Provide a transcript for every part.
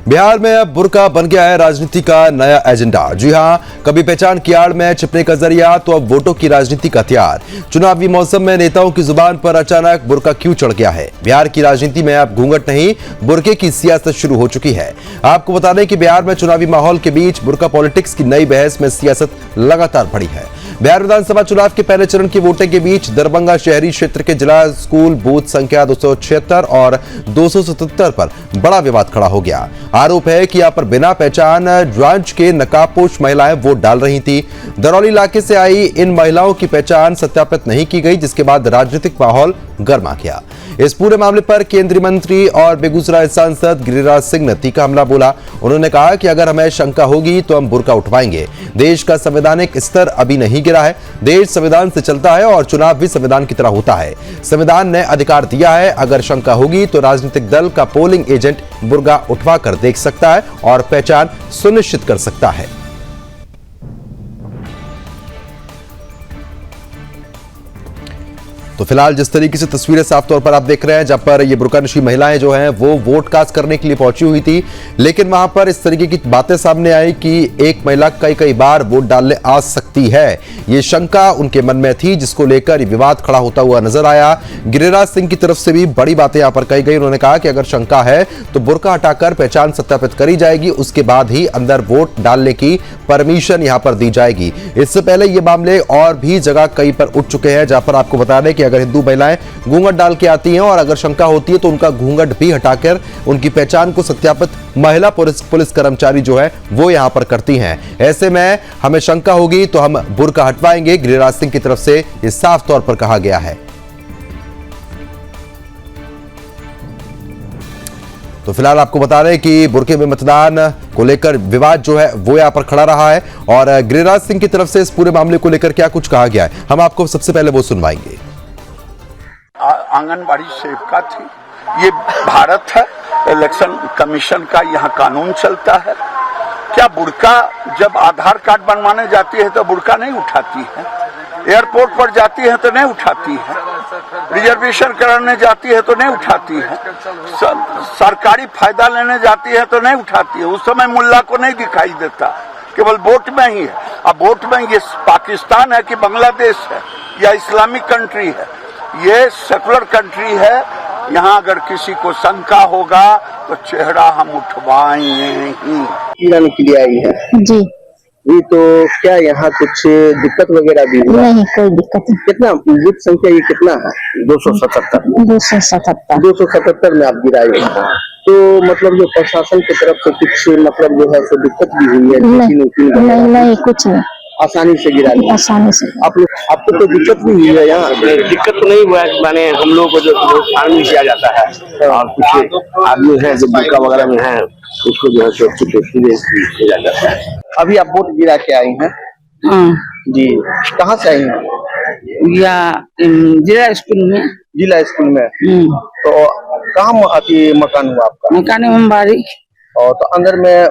बिहार में अब बुर्का बन गया है राजनीति का नया एजेंडा। जी हां, कभी पहचान की आड़ में छिपने का जरिया तो अब वोटों की राजनीति का हथियार। चुनावी मौसम में नेताओं की जुबान पर अचानक बुर्का क्यों चढ़ गया है? बिहार की राजनीति में अब घूंघट नहीं, बुर्के की सियासत शुरू हो चुकी है। आपको बता दें कि बिहार में चुनावी माहौल के बीच बुर्का पॉलिटिक्स की नई बहस में सियासत लगातार बढ़ी है। बिहार विधानसभा चुनाव के पहले चरण की वोटिंग के बीच दरभंगा शहरी क्षेत्र के जिला स्कूल बूथ संख्या 276 और 277 पर बड़ा विवाद खड़ा हो गया। आरोप है कि यहां पर बिना पहचान जांच के नकाबपोश महिलाएं वोट डाल रही थी। दरौली इलाके से आई इन महिलाओं की पहचान सत्यापित नहीं की गई, जिसके बाद राजनीतिक माहौल गर्मा गया। इस पूरे मामले पर केंद्रीय मंत्री और बेगूसराय सांसद गिरिराज सिंह ने तीखा हमला बोला। उन्होंने कहा कि अगर हमें शंका होगी तो हम बुर्का उठवाएंगे। देश का संवैधानिक स्तर अभी नहीं गिरा है। देश संविधान से चलता है और चुनाव भी संविधान की तरह होता है। संविधान ने अधिकार दिया है, अगर शंका होगी तो राजनीतिक दल का पोलिंग एजेंट बुर्का उठवा कर देख सकता है और पहचान सुनिश्चित कर सकता है। तो फिलहाल जिस तरीके से तस्वीरें साफ तौर पर आप देख रहे हैं, जहां पर ये बुर्कानशी महिलाएं जो हैं वो वोट कास्ट करने के लिए पहुंची हुई थी, लेकिन वहां पर इस तरीके की बातें सामने आई कि एक महिला कई बार वोट डालने आ सकती है। ये शंका उनके मन में थी, जिसको लेकर विवाद खड़ा होता हुआ नजर आया। गिरिराज सिंह की तरफ से भी बड़ी बातें यहां पर कही गई। उन्होंने कहा कि अगर शंका है तो बुर्का हटाकर पहचान सत्यापित करी जाएगी, उसके बाद ही अंदर वोट डालने की परमिशन यहां पर दी जाएगी। इससे पहले ये मामले और भी जगह कई पर उठ चुके हैं, जहां पर आपको बता दें कि अगर हिंदू महिलाएं घूंघट डाल के आती हैं और अगर शंका होती है तो उनका घूंघट भी हटाकर उनकी पहचान को सत्यापित महिला पुलिस कर्मचारी जो है वो यहां पर करती हैं। ऐसे में हमें शंका होगी तो हम बुर्का हटवाएंगे, गिरिराज सिंह की तरफ से यह साफ तौर पर कहा गया है। तो फिलहाल आपको बता रहे हैं कि बुर्के में मतदान को लेकर विवाद जो है वो यहां पर खड़ा रहा है और गिरिराज सिंह की तरफ से इस पूरे मामले को लेकर क्या कुछ कहा गया है, हम आपको सबसे पहले वो सुनवाएंगे। आंगनबाड़ी सेविका थी, ये भारत है, इलेक्शन कमीशन का यहाँ कानून चलता है। क्या बुर्का जब आधार कार्ड बनवाने जाती है तो बुर्का नहीं उठाती है? एयरपोर्ट पर जाती है तो नहीं उठाती है? रिजर्वेशन कराने जाती है तो नहीं उठाती है? सरकारी फायदा लेने जाती है तो नहीं उठाती है? उस समय मुल्ला को नहीं दिखाई देता, केवल वोट में ही है। अब वोट में ये पाकिस्तान है कि बांग्लादेश है या इस्लामिक कंट्री है? ये सेकुलर कंट्री है। यहाँ अगर किसी को शंका होगा तो चेहरा हम उठवाएंगे ही। ईरान के लिए आई है जी। ये तो क्या यहाँ कुछ दिक्कत वगैरह भी हुआ? नहीं, कोई दिक्कत नहीं। कितना बूथ संख्या ये कितना है? 277 277 में आप गिराए हो। तो मतलब जो प्रशासन की तरफ से कुछ मतलब जो है सो दिक्कत भी हुई है? नहीं, कुछ नहीं, आसानी से गिरा दिया। आसानी से। आपको कोई दिक्कत भी हुई है यहाँ? दिक्कत तो नहीं हुआ है, माने हम लोग को जो आर्मी किया जाता है और कुछ आदमी है जो बुर्का वगैरह में है उसको जो है सो कुछ किया जाता है। अभी आप वोट गिरा के आई हैं? जी, कहाँ से आई हैं? जिला स्कूल में। जिला स्कूल में। तो कहाँ मकान हुआ आपका? मकान इमामबाड़ी। और तो अंदर में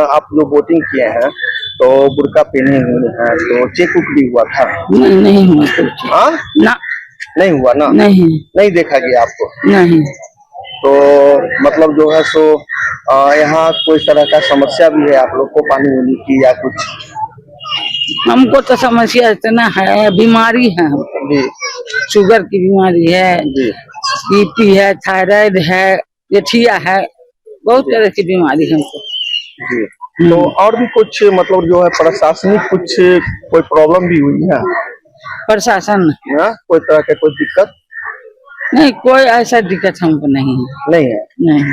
आप जो वोटिंग किए हैं तो बुर्का पहने हुए हैं, तो चेक उक भी हुआ था? नहीं हुआ। हाँ ना, नहीं हुआ ना? नहीं देखा गया आपको? नहीं। तो मतलब जो है सो यहाँ कोई तरह का समस्या भी है आप लोग को, पानी वानी की या कुछ? हमको तो समस्या इतना है, बीमारी है जी, शुगर की बीमारी है जी, बीपी है, थायराइड है, गठिया है, बहुत तरह की बीमारी है हमको जी। तो और भी कुछ मतलब जो है प्रशासनिक कुछ कोई प्रॉब्लम भी हुई है? प्रशासन कोई तरह का कोई दिक्कत? नहीं, कोई ऐसा दिक्कत हमको नहीं है। नहीं है? नहीं।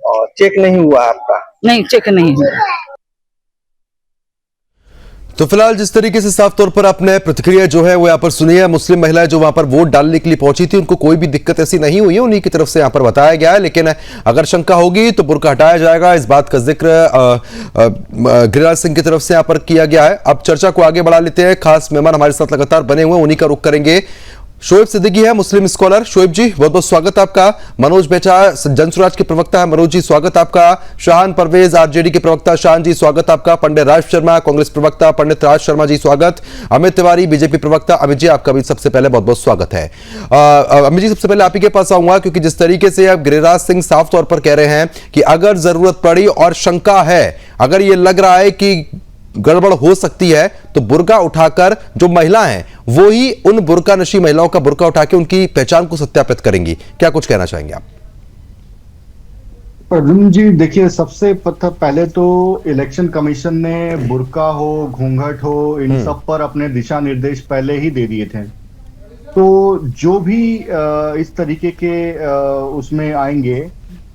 और चेक नहीं हुआ आपका? नहीं, चेक नहीं हुआ। तो फिलहाल जिस तरीके से साफ तौर पर आपने प्रतिक्रिया जो है वो यहाँ पर सुनी है, मुस्लिम महिलाएं जो वहां पर वोट डालने के लिए पहुंची थी उनको कोई भी दिक्कत ऐसी नहीं हुई है, उन्हीं की तरफ से यहाँ पर बताया गया है। लेकिन अगर शंका होगी तो बुर्का हटाया जाएगा, इस बात का जिक्र गिरिराज सिंह की तरफ से यहाँ पर किया गया है। अब चर्चा को आगे बढ़ा लेते हैं, खास मेहमान हमारे साथ लगातार बने हुए, उन्हीं का रुख करेंगे। शोएब सिद्दीकी है, मुस्लिम स्कॉलर। शोएब जी, बहुत बहुत स्वागत आपका। मनोज बेचा जनसुराज के प्रवक्ता है, मनोज जी स्वागत आपका। शाहान परवेज आरजेडी के प्रवक्ता, शाहान जी स्वागत आपका। पंडित राज शर्मा कांग्रेस प्रवक्ता, पंडित राज शर्मा जी स्वागत। अमित तिवारी बीजेपी प्रवक्ता, अमित जी आपका भी सबसे पहले बहुत बहुत स्वागत है। अमित जी, सबसे पहले आप ही के पास आऊंगा, क्योंकि जिस तरीके से अब गिरिराज सिंह साफ तौर पर कह रहे हैं कि अगर जरूरत पड़ी और शंका है, अगर ये लग रहा है कि गड़बड़ हो सकती है, तो बुर्का उठाकर जो महिला हैं वो ही उन बुर्का नशी महिलाओं का बुर्का उठा के उनकी पहचान को सत्यापित करेंगी। क्या कुछ कहना चाहेंगे आप? प्रद्युम्न जी, देखिए, सबसे पहले तो इलेक्शन कमीशन ने बुर्का हो, घूंघट हो, इन सब पर अपने दिशा निर्देश पहले ही दे दिए थे। तो जो भी इस तरीके के उसमें आएंगे,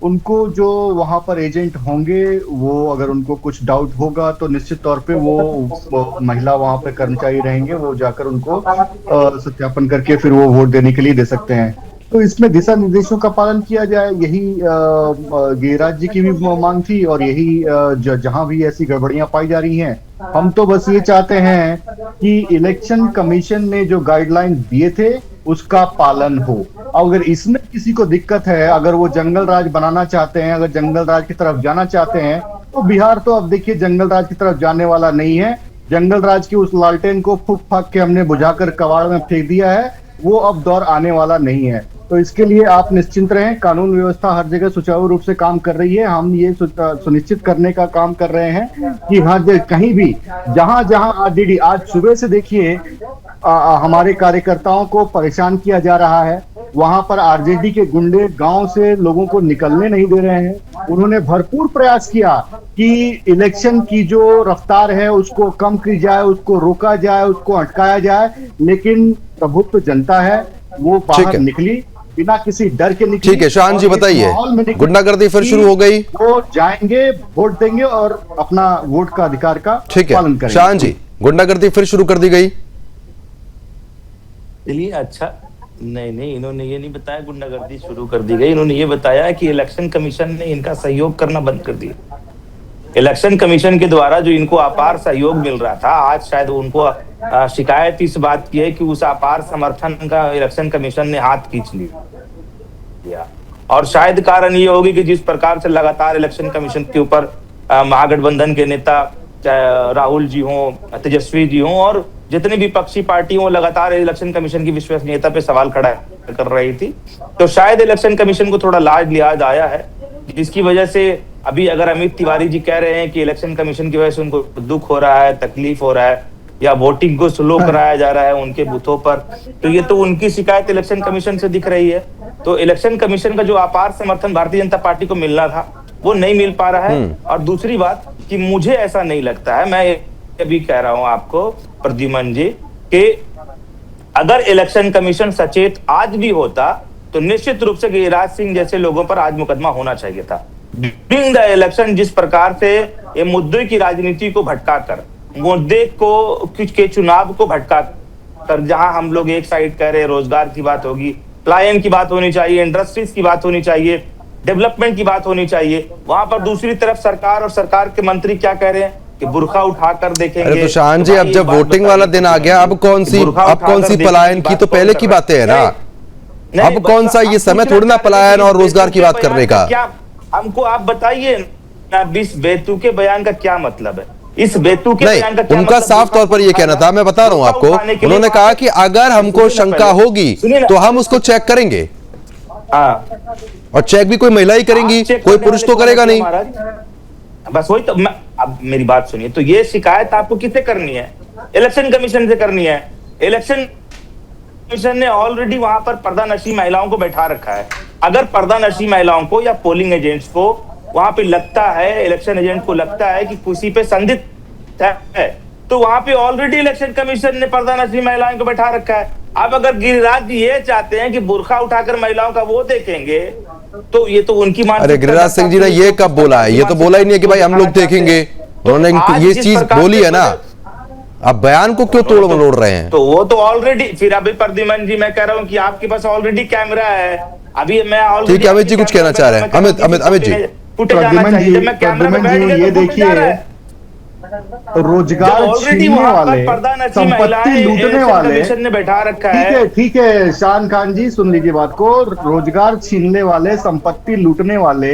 उनको जो वहां पर एजेंट होंगे, वो अगर उनको कुछ डाउट होगा तो निश्चित तौर पे वो महिला वहां पे कर्मचारी रहेंगे, वो जाकर उनको सत्यापन करके फिर वो वोट देने के लिए दे सकते हैं। तो इसमें दिशा निर्देशों का पालन किया जाए, यही गिरिराज जी की भी मांग थी, और यही जहां भी ऐसी गड़बड़ियां पाई जा रही हैं, हम तो बस ये चाहते हैं कि इलेक्शन कमीशन ने जो गाइडलाइन दिए थे उसका पालन हो। अगर इसमें किसी को दिक्कत है, अगर वो जंगल राज बनाना चाहते हैं, अगर जंगल राज की तरफ जाना चाहते हैं, तो बिहार तो अब देखिए जंगल राज की तरफ जाने वाला नहीं है। जंगल राज की उस लालटेन को फूक फाक के हमने बुझाकर कबाड़ में फेंक दिया है, वो अब दौर आने वाला नहीं है। तो इसके लिए आप निश्चिंत रहें, कानून व्यवस्था हर जगह सुचारू रूप से काम कर रही है। हम ये सुनिश्चित करने का काम कर रहे हैं कि हर कहीं भी जहां जहां आरजेडी, आज सुबह से देखिए हमारे कार्यकर्ताओं को परेशान किया जा रहा है, वहां पर आरजेडी के गुंडे गांव से लोगों को निकलने नहीं दे रहे हैं। उन्होंने भरपूर प्रयास किया कि इलेक्शन की जो रफ्तार है उसको कम की जाए, उसको रोका जाए, उसको अटकाया जाए, लेकिन प्रभुत्व जनता है, वो बाहर निकली बिना किसी डर के निकली। ठीक है, शाहान जी बताइए, गुंडागर्दी फिर शुरू हो गई? वो जाएंगे, वोट देंगे और अपना वोट का अधिकार का पालन करेंगे। शाहान जी, गुंडागर्दी फिर शुरू कर दी गई? चलिए, अच्छा, नहीं, इन्होंने ये नहीं बताया गुंडागर्दी शुरू कर दी गई। इन्होंने ये बताया कि इलेक्शन कमीशन ने इनका सहयोग करना बंद कर दिया। इलेक्शन कमीशन के द्वारा जो इनको अपार सहयोग मिल रहा था, आज शायद उनको शिकायत इस बात की है कि उस अपार समर्थन का इलेक्शन कमीशन ने हाथ खींच लिया। और शायद कारण ये होगी कि जिस प्रकार से लगातार इलेक्शन कमीशन के ऊपर महागठबंधन के नेता, राहुल जी हों, तेजस्वी जी हों, और जितनी भी विपक्षी पार्टी हो, लगातार इलेक्शन कमीशन की विश्वसनीयता पे सवाल खड़ा कर रही थी, तो शायद इलेक्शन कमीशन को थोड़ा लाज लिहाज आया है, जिसकी वजह से अभी अगर अमित तिवारी जी कह रहे हैं कि इलेक्शन कमीशन की वजह से उनको दुख हो रहा है, तकलीफ हो रहा है, या वोटिंग को स्लो कराया जा रहा है उनके बूथों पर, तो ये तो उनकी शिकायत इलेक्शन कमीशन से दिख रही है। तो इलेक्शन कमीशन का जो अपार समर्थन भारतीय जनता पार्टी को मिलना था, वो नहीं मिल पा रहा है। और दूसरी बात कि मुझे ऐसा नहीं लगता है, मैं अभी कह रहा हूं आपको प्रद्युमन जी, कि अगर इलेक्शन कमीशन सचेत आज भी होता तो निश्चित रूप से गिरिराज सिंह जैसे लोगों पर आज मुकदमा होना चाहिए था। ड्यूरिंग द इलेक्शन जिस प्रकार से ये मुद्दे की राजनीति को भटकाकर, मुद्दे को के चुनाव को भटकाकर, जहां हम लोग एक साइड कह रहे रोजगार की बात होगी, पलायन की बात होनी चाहिए, इंडस्ट्रीज की बात होनी चाहिए, डेवलपमेंट की बात होनी चाहिए, वहां पर दूसरी तरफ सरकार और सरकार के मंत्री क्या कह रहे हैं कि बुर्का उठाकर देखेंगे। अरे तो शाहान जी, अब जब वोटिंग वाला दिन आ गया, अब कौन सी पलायन की, तो पहले की बातें है ना, अब कौन सा ये समय थोड़ी ना पलायन और रोजगार की बात करने का। क्या हमको आप बताइए ना, इस बेतुके बयान का क्या मतलब है? इस बेतुके बयान का क्या उनका मतलब? साफ तौर पर ये कहना था, मैं बता रहा हूं आपको, उन्होंने कहा कि अगर हमको शंका होगी तो हम उसको चेक करेंगे। और चेक भी कोई महिला ही करेंगी, कोई पुरुष तो करेगा नहीं। बस वही तो, अब मेरी बात सुनिए, तो ये शिकायत आपको किससे करनी है? इलेक्शन कमीशन से करनी है। इलेक्शन कमीशन ने ऑलरेडी वहां पर पर्दानशी महिलाओं को बैठा रखा है। अगर पर्दानशी महिलाओं को या पोलिंग एजेंट्स को वहां पे लगता है, इलेक्शन एजेंट को लगता है कि किसी पे संदिग्ध है, तो वहां पे ऑलरेडी इलेक्शन कमीशन ने पर्दानशी महिलाओं को बैठा रखा है। अब अगर गिरिराज जी ये चाहते हैं कि बुर्का उठाकर महिलाओं का वो देखेंगे, तो ये तो उनकी मानसिकता। अरे गिरिराज सिंह जी ने ये कब बोला है? ये तो बोला ही नहीं है कि भाई हम लोग देखेंगे। उन्होंने ये चीज बोली है ना, अब बयान को क्यों तोड़ मरोड़ रहे हैं? तो वो तो ऑलरेडी, फिर अभी प्रद्युमन जी मैं कह रहा हूँ कि आपके पास ऑलरेडी कैमरा है। अभी मैं ठीक है, अमित जी कुछ कहना चाह रहे हैं। अमित जी, प्रद्युमन जी ये देखिए, रोजगार ऑलरेडी छीनने वहां पर वाले, पर्दा नची संपत्ति महिलाएं लूटने इलेक्शन वाले, कमीशन ने बैठा रखा है। ठीक है शान खान जी, सुन लीजिए बात को। रोजगार छीनने वाले, संपत्ति लूटने वाले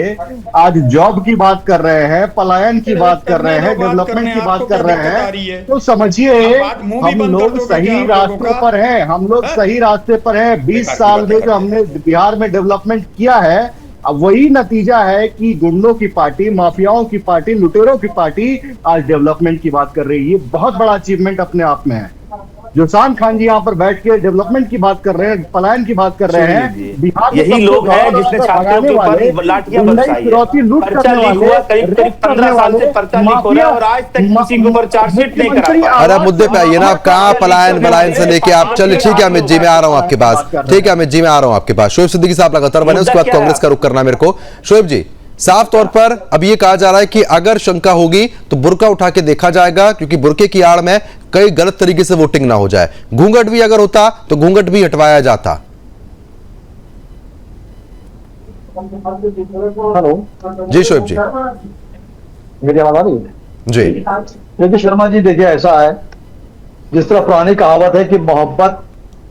आज जॉब की बात कर रहे हैं, पलायन की बात कर रहे हैं, डेवलपमेंट की बात कर रहे हैं। तो समझिए हम लोग सही रास्ते पर हैं, हम लोग सही रास्ते पर हैं। 20 साल में जो हमने बिहार में डेवलपमेंट किया है, अब वही नतीजा है कि गुंडों की पार्टी, माफियाओं की पार्टी, लुटेरों की पार्टी आज डेवलपमेंट की बात कर रही है। ये बहुत बड़ा अचीवमेंट अपने आप में है। जो शान खान जी यहाँ पर बैठ के डेवलपमेंट की बात कर रहे हैं, पलायन की बात कर रहे हैं, बिहार में यही लोग हैं जिसने छात्रों के ऊपर लाठियां बरसाई है। लूट पर्चा करने लीक हुआ, वाले, करीब 15 साल से पर्चा लीक हो रहा है और आज तक किसी के ऊपर चार्जशीट नहीं करा पाया। अरे मुद्दे पे आइए ना, आप कहाँ पलायन बलायन से लेके आप, चलिए ठीक है अमित जी मैं आ रहा हूँ आपके पास, ठीक है अमित जी मैं आ रहा हूँ आपके पास। शोएब सिद्दीकी साहब लगातार बने, उसके बाद कांग्रेस का रुख करना मेरे को। शोएब जी, साफ तौर पर अब ये कहा जा रहा है कि अगर शंका होगी तो बुर्का उठा के देखा जाएगा, क्योंकि बुर्के की आड़ में कई गलत तरीके से वोटिंग ना हो जाए। घूंघट भी अगर होता तो घूंघट भी हटवाया जाता। हेलो जी शोएब जी। मेरी आवाज आ रही है? जी देखिए शर्मा जी, देखिए ऐसा है, जिस तरह पुरानी कहावत है कि मोहब्बत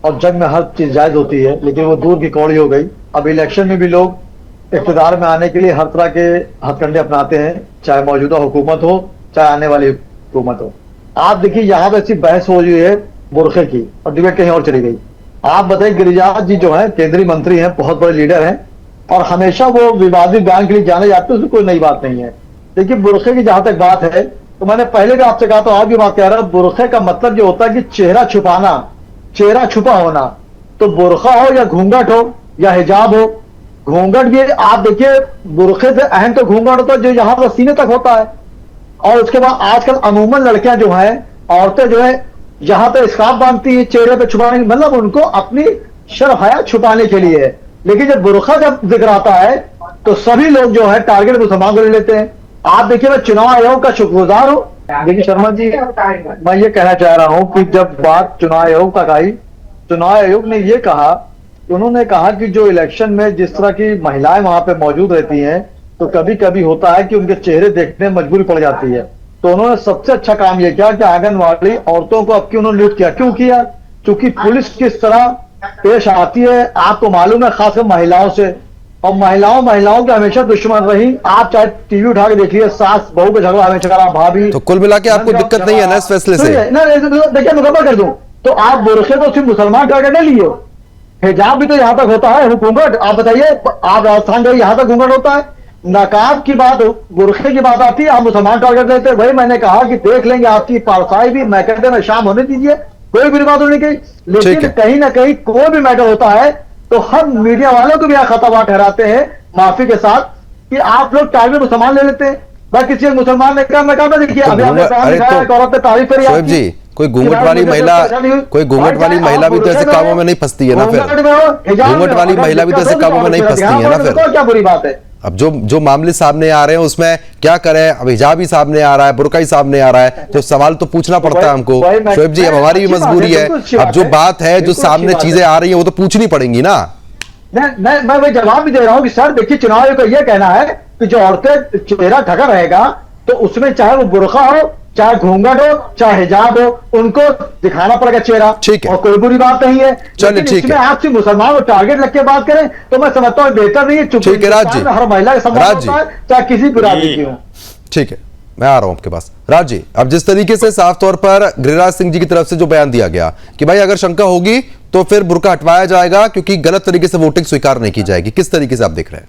और जंग में हर चीज जायज होती है, लेकिन वो दूर की कौड़ी हो गई। अब इलेक्शन में भी लोग इक़्तिदार में आने के लिए हर तरह के हथकंडे अपनाते हैं, चाहे मौजूदा हुकूमत हो चाहे आने वाली हुकूमत हो। आप देखिए यहाँ पे सिर्फ बहस हो रही है बुरखे की और डिबेट कहीं और चली गई। आप बताइए, गिरिराज जी जो है केंद्रीय मंत्री हैं, बहुत बड़े लीडर हैं और हमेशा वो विवादित बयान के लिए जाने जाते हैं, उसमें कोई नई बात नहीं है। देखिए बुरखे की जहां तक बात है, तो मैंने पहले भी आपसे कहा, तो आज भी बात कह रहा हूं, बुरखे का मतलब जो होता है कि चेहरा छुपाना, चेहरा छुपा होना। तो बुरखा हो या घूंघट हो या हिजाब हो, घूंघट भी आप देखिए, बुरखे से अहम तो घूंघट होता है जो यहाँ पर सीने तक होता है। और उसके बाद आजकल अमूमन लड़कियां जो हैं, औरतें जो है, यहाँ पे स्कार्फ बांधती है चेहरे पे छुपाने, मतलब उनको अपनी शर्म हया छुपाने के लिए है। लेकिन जब बुरखा जब जिक्र आता है तो सभी लोग जो है टारगेट मुसलमान को ले लेते हैं। आप देखिए, मैं चुनाव आयोग का शुक्रगुजार हूं। देखिए शर्मा जी, मैं ये कहना चाह रहा हूं कि जब बात चुनाव आयोग तक आई, चुनाव आयोग ने ये कहा, उन्होंने कहा कि जो इलेक्शन में जिस तरह की महिलाएं वहां पे मौजूद रहती हैं, तो कभी कभी होता है कि उनके चेहरे देखने में मजबूरी पड़ जाती है। तो उन्होंने सबसे अच्छा काम यह किया कि आंगनवाड़ी औरतों को अब क्यों उन्होंने लूट किया। क्यों किया? क्योंकि पुलिस किस तरह पेश आती है आपको मालूम है, खासकर महिलाओं से। और महिलाओं के हमेशा दुश्मन रही। आप चाहे टीवी उठा के देखिए, सास बहू का झगड़ा हमेशा करा, भाभी। तो कुल मिला के आपको दिक्कत नहीं है ना इस फैसले से? देखिए मुकम्मल कर दूं तो आप बुरखे तो सिर्फ मुसलमान टारगेट नहीं लिए, हिजाब भी तो यहाँ तक होता है, घूंघट। आप बताइए, आप राजस्थान गए, यहाँ तक घूंघट होता है। नकाब की बात, बुरखे की बात आती है, आप मुसलमान टारगेट लेते हैं। वही मैंने कहा कि देख लेंगे आपकी पारसाई भी, मैं कहते हैं शाम होने दीजिए, कोई भी बात नहीं कही। लेकिन कहीं ना कहीं कोई भी मैटर होता है तो हम मीडिया वालों को भी खतरनाक ठहराते हैं, माफी के साथ, कि आप लोग टारगेट मुसलमान ले लेते हैं। मैं किसी मुसलमान ने कहा, मैं कहा देखिए अभी आपने औरत ने तारीफ करी शोएब जी, कोई घूंघट वाली महिला भी तो ऐसे कामों में नहीं फंसती है ना फिर? घूंघट वाली महिला भी तो ऐसे कामों में नहीं फंसती है ना फिर? क्या बुरी बात है? अब जो मामले सामने आ रहे हैं उसमें क्या करें? अब हिजाब ही सामने आ रहा है, बुर्का ही सामने आ रहा है, तो सवाल तो पूछना पड़ता है हमको। शोएब जी, अब हमारी भी मजबूरी है, अब जो बात है, जो सामने चीजें आ रही है, वो तो पूछनी पड़ेंगी ना। मैं वही जवाब भी दे रहा हूँ कि सर देखिए, चुनाव आयोग का यह कहना है कि जो औरतें चेहरा ढका रहेगा, तो उसमें चाहे वो बुरखा हो, चाहे घूंघट हो, चाहे हिजाब हो, उनको दिखाना पड़ेगा चेहरा। ठीक है, और कोई बुरी बात नहीं है। चलिए ठीक है। आप सिर्फ मुसलमान को टारगेट रख के बात करें तो मैं समझता हूँ बेहतर नहीं है। ठीक है राज जी, हर महिला का सम्मान होता है, चाहे किसी बिरादरी की हो। ठीक है, मैं आ रहा हूं आपके पास। राज जी, अब जिस तरीके से साफ तौर पर गिरिराज सिंह जी की तरफ से जो बयान दिया गया कि भाई अगर शंका होगी तो फिर बुर्का हटवाया जाएगा, क्योंकि गलत तरीके से वोटिंग स्वीकार नहीं की जाएगी, किस तरीके से आप देख रहे हैं?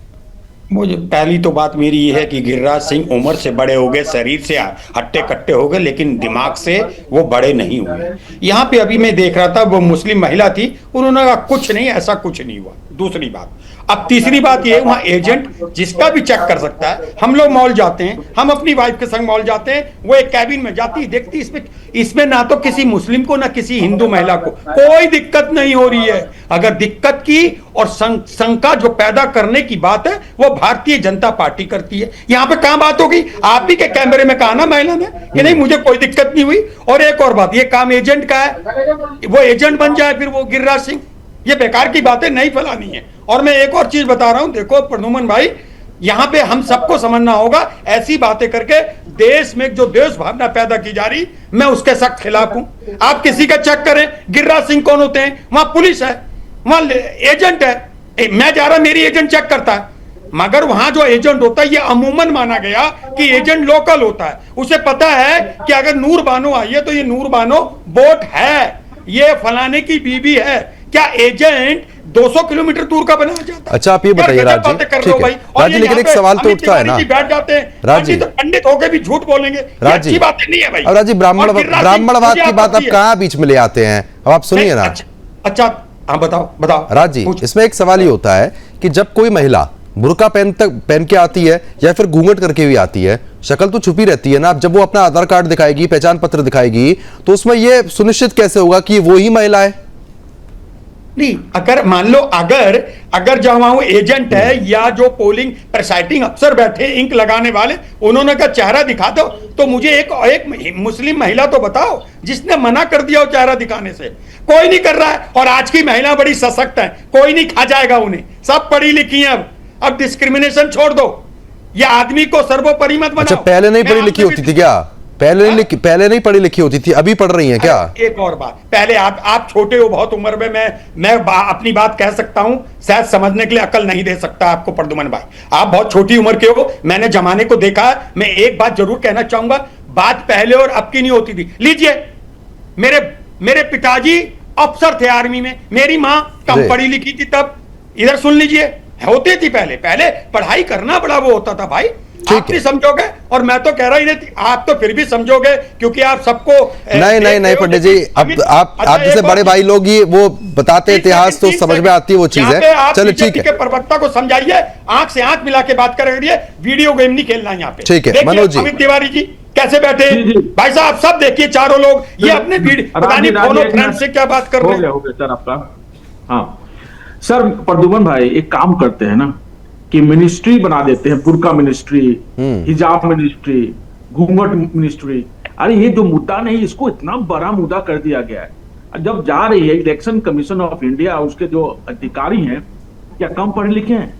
मुझे पहली तो बात मेरी ये है कि गिरिराज सिंह उम्र से बड़े हो गए, शरीर से हट्टे कट्टे हो गए, लेकिन दिमाग से वो बड़े नहीं हुए। यहाँ पे अभी मैं देख रहा था, वो मुस्लिम महिला थी, उन्होंने कहा कुछ नहीं, ऐसा कुछ नहीं हुआ। दूसरी बात, अब तीसरी बात ये, वहाँ एजेंट जिसका भी चेक कर सकता है। हम लोग मॉल जाते हैं, हम अपनी वाइफ के संग मॉल जाते हैं, वो एक कैबिन में जाती देखती, इसमें ना तो किसी मुस्लिम को ना किसी हिंदू महिला को कोई दिक्कत नहीं हो रही है। अगर दिक्कत की और शंका जो पैदा करने की बात है, वो भारतीय जनता पार्टी करती है। यहाँ पे कहां बात होगी? आप ही के कैमरे में कहा ना महिला ने कि नहीं मुझे कोई दिक्कत नहीं हुई। और एक और बात, ये काम एजेंट का है, वो एजेंट बन जाए फिर वो गिरिराज सिंह, ये बेकार की बातें नहीं फैलानी है। और मैं एक और चीज बता रहा हूं, देखो प्रदुमन भाई, यहाँ पे हम सबको समझना होगा, ऐसी बातें करके देश में जो देश भावना पैदा की जा रही, मैं उसके सख्त खिलाफ हूं। आप किसी का चेक करें, गिरिराज सिंह कौन होते हैं? वहां पुलिस है, वहां एजेंट है, मैं जा रहा, मेरी एजेंट चेक करता है। मगर वहां जो एजेंट होता है, ये अमूमन माना गया कि एजेंट लोकल होता है। उसे पता है कि अगर नूर बानो आई है तो ये नूर बानो बोट है, ये फलाने की बीबी है। क्या एजेंट 200 किलोमीटर दूर का बना जाता है? अच्छा, आप ये बताइए राज जी, ठीक है राज जी, लेकिन एक सवाल तो उठता है ना, बैठ जाते हैं राज जी, पंडित होकर भी झूठ बोलेंगे, राज जी, अच्छी बात नहीं है भाई। अब राज जी, ब्राह्मणवाद की बात आप कहाँ बीच में ले आते हैं? अब आप सुनिए ना। अच्छा, हाँ बताओ राज जी, इसमें एक सवाल ये होता है कि जब कोई महिला बुर्का पहन के आती है या फिर घूंघट करके भी आती है, शक्ल तो छुपी रहती है ना। अब जब वो अपना आधार कार्ड दिखाएगी, पहचान पत्र दिखाएगी, तो उसमें ये सुनिश्चित कैसे होगा कि वो ही महिला है? नहीं, अगर मान लो अगर जब वहां वो एजेंट है या जो पोलिंग प्रिसाइडिंग अफसर बैठे इंक लगाने वाले, उन्होंने का चेहरा दिखा दो, तो मुझे एक मुस्लिम महिला तो बताओ जिसने मना कर दिया वो चेहरा दिखाने से। कोई नहीं कर रहा है। और आज की महिला बड़ी सशक्त है, कोई नहीं खा जाएगा उन्हें, सब पढ़ी लिखी है। अब डिस्क्रिमिनेशन छोड़ दो, ये आदमी को सर्वोपरि मत बनाओ। अच्छा, पहले नहीं पढ़ी लिखी होती थी क्या? पहले नहीं पढ़ी लिखी होती थी, अभी पढ़ रही हैं क्या? एक और बात, पहले आप छोटे हो बहुत उम्र में, मैं अपनी बात कह सकता हूं, शायद समझने के लिए अकल नहीं दे सकता आपको प्रद्युमन भाई, आप बहुत छोटी उम्र के हो, मैंने जमाने को देखा है। मैं एक बात जरूर कहना चाहूंगा, बात पहले और अब की नहीं होती थी। लीजिए, मेरे पिताजी अफसर थे आर्मी में, मेरी माँ कम पढ़ी लिखी थी तब, इधर सुन लीजिए, होती थी पहले पढ़ाई करना बड़ा वो होता था भाई। आप भी समझोगे और मैं तो कह रहा ही नहीं, आप तो फिर भी समझोगे क्योंकि आप सबको नहीं पंडित जी, अब आप जैसे बड़े भाई लोग ही वो बताते इतिहास तो समझ में आती है वो चीजें। चलो ठीक है, प्रवक्ता को समझाइए, आंख से आंख मिला के बात करेंगे, वीडियो गेम नहीं खेलना यहाँ पे। ठीक है मनोज जी, अमित तिवारी जी कैसे बैठे भाई साहब, सब देखिए चारों लोग, ये अपने फ्रेंड से क्या बात कर रहे हैं सर आपका। हाँ सर, प्रद्युमन भाई एक काम करते हैं ना कि मिनिस्ट्री बना देते हैं, बुर्का मिनिस्ट्री, हिजाब मिनिस्ट्री, घूंघट मिनिस्ट्री। अरे ये जो मुद्दा नहीं, इसको इतना बड़ा मुद्दा कर दिया गया है। जब जा रही है इलेक्शन कमीशन ऑफ इंडिया, उसके जो अधिकारी हैं क्या कम पढ़े लिखे हैं?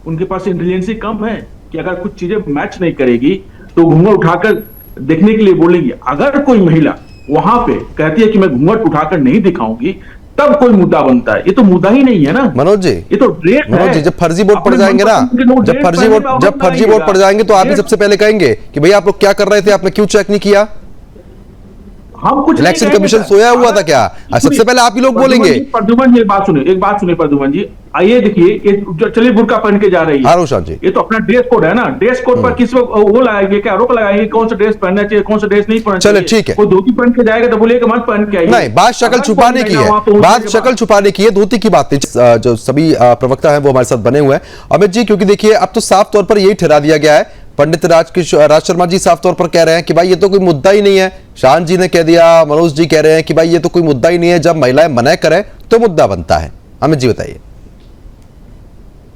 उनके पास इंटेलिजेंसी कम है कि अगर कुछ चीजें मैच नहीं करेगी तो घूंघट उठाकर देखने के लिए बोलेंगी। अगर कोई महिला वहां पे कहती है कि मैं घूंघट उठाकर नहीं दिखाऊंगी, तब कोई मुद्दा बनता है। ये तो मुद्दा ही नहीं है ना मनोज जी। ये तो मनोज जी, जब फर्जी वोट पड़ जाएंगे ना, जब फर्जी वोट पड़ जाएंगे तो आप ही सबसे पहले कहेंगे कि भैया आप लोग क्या कर रहे थे, आपने क्यों चेक नहीं किया? हम कुछ इलेक्शन कमीशन सोया हुआ था क्या? सबसे पहले आप ही लोग बोलेंगे। प्रद्युमन जी एक बात सुनिए प्रद्युमन जी, आइए देखिए, चलिए बुर्का पहन के जा रही है आरुषा जी, ये तो अपना ड्रेस कोड है ना, ड्रेस कोड पर किस वो लगाएंगे, क्या रोक लगाएंगे कौन सा ड्रेस पहनना चाहिए, कौन सा ड्रेस नहीं पहनना चाहिए? चलो ठीक है, कोई धोती पहन के जाएगा तो बोलिए मत पहन के आइए। नहीं, बात शक्ल छुपाने की है, बात शक्ल छुपाने की है, धोती की बात नहीं। जो सभी प्रवक्ता है वो हमारे साथ बने हुए हैं। अमित जी, क्योंकि देखिए अब तो साफ तौर पर यही ठहरा दिया गया है, पंडित राज शर्मा जी साफ तौर पर कह रहे हैं कि भाई ये तो कोई मुद्दा ही नहीं है। शान जी ने कह दिया, मनोज जी कह रहे हैं कि भाई ये तो कोई मुद्दा ही नहीं है, जब महिलाएं मना करें तो मुद्दा बनता है। अमित जी बताइए।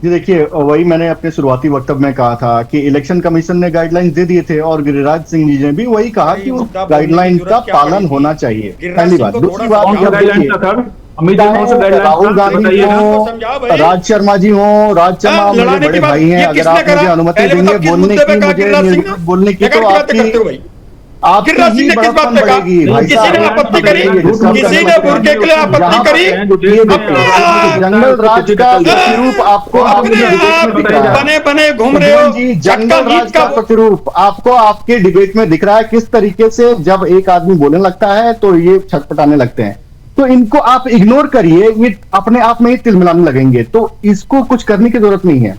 जी देखिए, वही मैंने अपने शुरुआती वक्तव्य में कहा था कि इलेक्शन कमीशन ने गाइडलाइंस दे दिए थे और गिरिराज सिंह जी ने भी वही कहा कि उस गाइडलाइन का पालन होना चाहिए, पहली बात। दूसरी बात, राहुल गांधी हो, राज शर्मा जी हो, राज शर्मा मेरे बड़े भाई हैं, अगर आप मुझे अनुमति देंगे बोलने की, मुझे बोलने की, तो आपकी बड़प्पन बढ़ेगी। किसी ने आपत्ति करी, किसी ने बुर्के के लिए आपत्ति करी, जंगल राज का प्रतिरूप आपको बने घूम रहे हो जी, जंगल राज का प्रतिरूप आपको आपके डिबेट में दिख रहा है किस तरीके से जब एक आदमी बोलने लगता है तो ये छटपटाने लगते हैं। तो इनको आप इग्नोर करिए, ये अपने आप में ही तिलमिलाने लगेंगे, तो इसको कुछ करने की जरूरत नहीं है।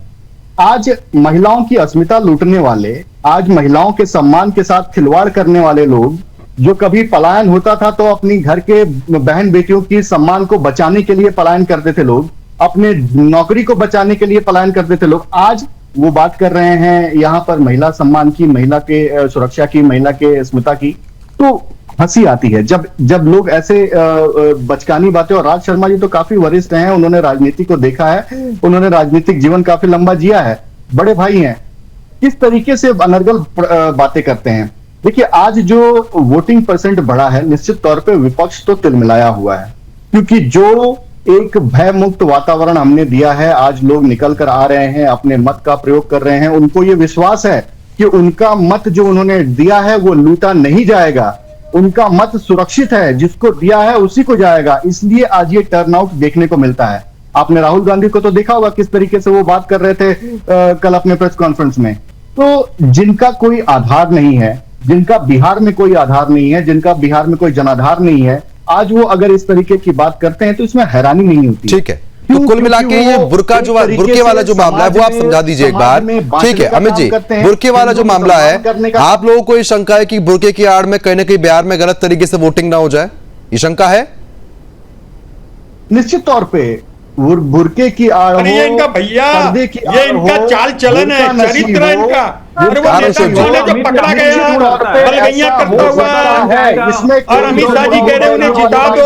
आज महिलाओं की अस्मिता लूटने वाले, आज महिलाओं के सम्मान के साथ खिलवाड़ करने वाले लोग, जो कभी पलायन होता था तो अपनी घर के बहन बेटियों की सम्मान को बचाने के लिए पलायन करते थे लोग, अपने नौकरी को बचाने के लिए पलायन करते थे लोग, आज वो बात कर रहे हैं यहाँ पर महिला सम्मान की, महिला के सुरक्षा की, महिला के अस्मिता की। तो हंसी आती है जब लोग ऐसे बचकानी बातें। और राज शर्मा जी तो काफी वरिष्ठ हैं, उन्होंने राजनीति को देखा है, उन्होंने राजनीतिक जीवन काफी लंबा जिया है, बड़े भाई हैं, किस तरीके से अनर्गल बातें करते हैं। देखिए, आज जो वोटिंग परसेंट बढ़ा है, निश्चित तौर पे विपक्ष तो तिलमिलाया हुआ है, क्योंकि जो एक भय मुक्त वातावरण हमने दिया है। आज लोग निकल कर आ रहे हैं, अपने मत का प्रयोग कर रहे हैं। उनको ये विश्वास है कि उनका मत जो उन्होंने दिया है वो लूटा नहीं जाएगा, उनका मत सुरक्षित है, जिसको दिया है उसी को जाएगा। इसलिए आज ये टर्नआउट देखने को मिलता है। आपने राहुल गांधी को तो देखा होगा किस तरीके से वो बात कर रहे थे कल अपने प्रेस कॉन्फ्रेंस में। तो जिनका कोई आधार नहीं है, जिनका बिहार में कोई आधार नहीं है, जिनका बिहार में कोई जनाधार नहीं है, आज वो अगर इस तरीके की बात करते हैं तो इसमें हैरानी नहीं होती। ठीक है, तो कुल मिला के ये बुर्के वाला जो मामला है वो आप समझा दीजिए एक बार। ठीक है अमित जी, बुर्के वाला जो मामला है, आप लोगों को ये शंका है कि बुर्के की आड़ में कहीं ना कहीं बिहार में गलत तरीके से वोटिंग ना हो जाए, ये शंका है? निश्चित तौर पे बुर्के की आड़ हो, ये इनका भैया, ये इनका चाल चलन है, चरित्र है इनका। जब पकड़ा गया बलगैया करता हुआ है इसमें, और अमित शाह जी कह रहे हैं उन्हें जिता दो।